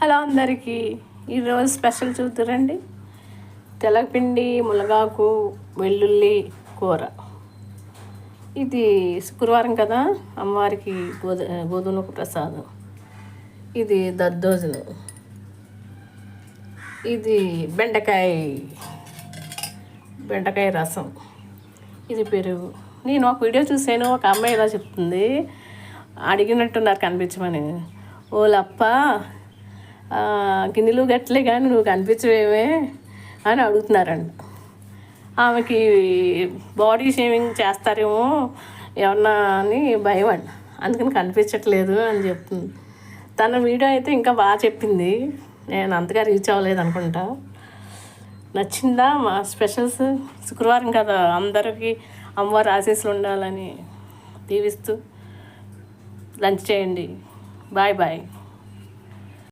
Hello అందరికీ. ఈరోజు special చూద్దురండి. తెల్లపిండి, మునగాకు, వెల్లుల్లి కూర. ఇది శుక్రవారం కదా, అమ్మవారికి గోధుమ ప్రసాదం. ఇది దద్దోజనం. ఇది బెండకాయ రసం. ఇది పెరుగు. నేను ఒక వీడియో చూసాను, ఒక అమ్మాయి ఇలా చెప్తుంది, అడిగినట్టున్నారు కనిపించమని. ఓలప్ప గిన్నెలు గట్లే కానీ నువ్వు కనిపించవేమే అని అడుగుతున్నారండి. ఆమెకి బాడీ షేవింగ్ చేస్తారేమో ఏమన్నా అని భయం అండి, అందుకని కనిపించట్లేదు అని చెప్తుంది. తన వీడియో అయితే ఇంకా బాగా చెప్పింది, నేను అంతగా రీచ్ అవ్వలేదు అనుకుంటా. నచ్చిందా మా స్పెషల్స్? శుక్రవారం కదా, అందరికీ అమ్మవారి ఆశీస్సులు ఉండాలని దీవిస్తూ లంచ్ చేయండి. Bye bye.